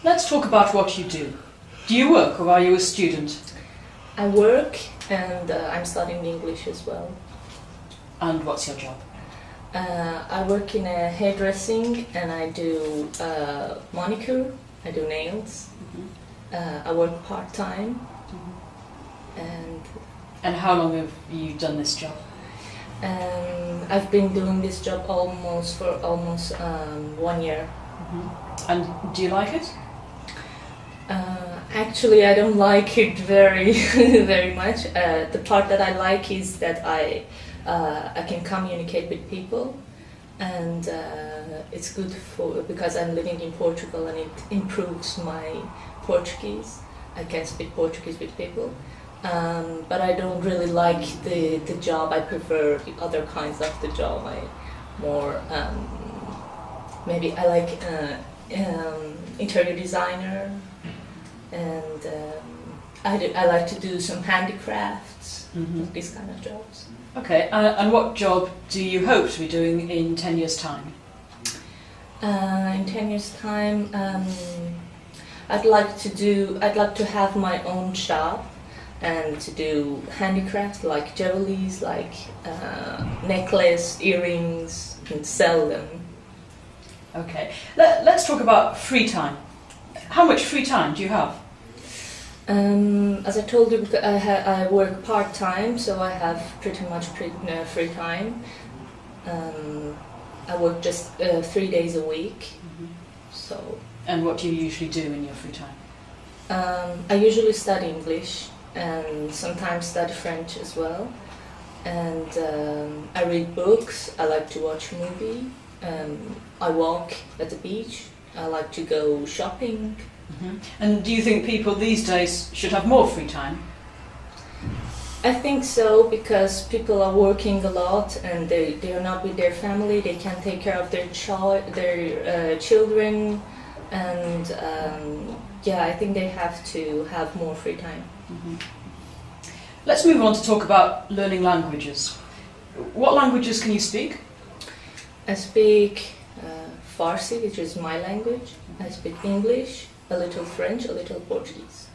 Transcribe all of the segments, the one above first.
Let's talk about what you do. Do you work or are you a student? I work and I'm studying English as well. And what's your job? I work in a hairdressing and I do manicure, I do nails. I work part-time. And how long have you done this job? I've been doing this job for almost 1 year. And do you like it? Actually, I don't like it very very much. The part that I like is that I can communicate with people, and it's good because I'm living in Portugal and it improves my Portuguese. I can speak Portuguese with people. But I don't really like the job. I prefer the other kinds of the job. Maybe I like interior designer, and I like to do some handicrafts, these kind of jobs. Okay, and what job do you hope to be doing in 10 years' time? In 10 years' time, I'd like to have my own shop and to do handicrafts like jewelries, like necklace, earrings, and sell them. Okay, let's talk about free time. How much free time do you have? As I told you, I work part-time, so I have pretty much free time. I work just 3 days a week. So. And what do you usually do in your free time? I usually study English and sometimes study French as well. And I read books, I like to watch movies, I walk at the beach, I like to go shopping. And do you think people these days should have more free time? I think so, because people are working a lot and they are not with their family, they can't take care of their children, and yeah, I think they have to have more free time. Let's move on to talk about learning languages. What languages can you speak? I speak Farsi, which is my language. I speak English, a little French, a little Portuguese.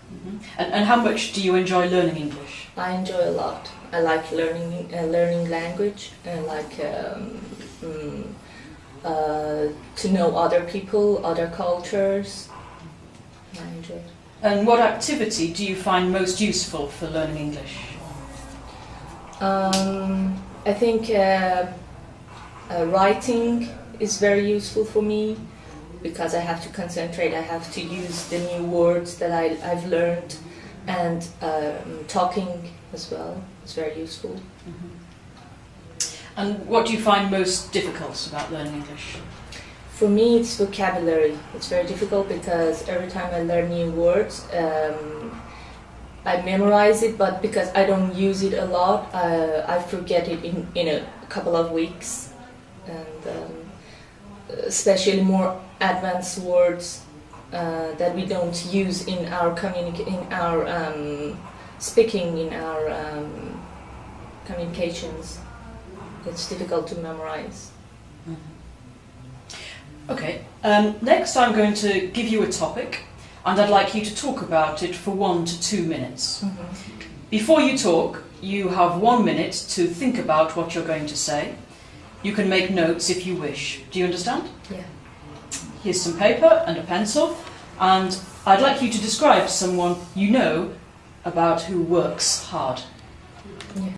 And how much do you enjoy learning English? I enjoy a lot. I like learning language. I like to know other people, other cultures. I enjoy it. And what activity do you find most useful for learning English? I think writing is very useful for me, because I have to concentrate, I have to use the new words that I've learned, and talking as well is very useful. And what do you find most difficult about learning English? For me, it's vocabulary. It's very difficult because every time I learn new words, I memorize it, but because I don't use it a lot, I forget it in a couple of weeks. And especially more advanced words that we don't use in our speaking, in our communications. It's difficult to memorize. Okay, next I'm going to give you a topic and I'd like you to talk about it for 1 to 2 minutes. Before you talk, you have 1 minute to think about what you're going to say. You can make notes if you wish. Do you understand? Yeah. Here's some paper and a pencil, and I'd like you to describe someone you know about who works hard. Yeah.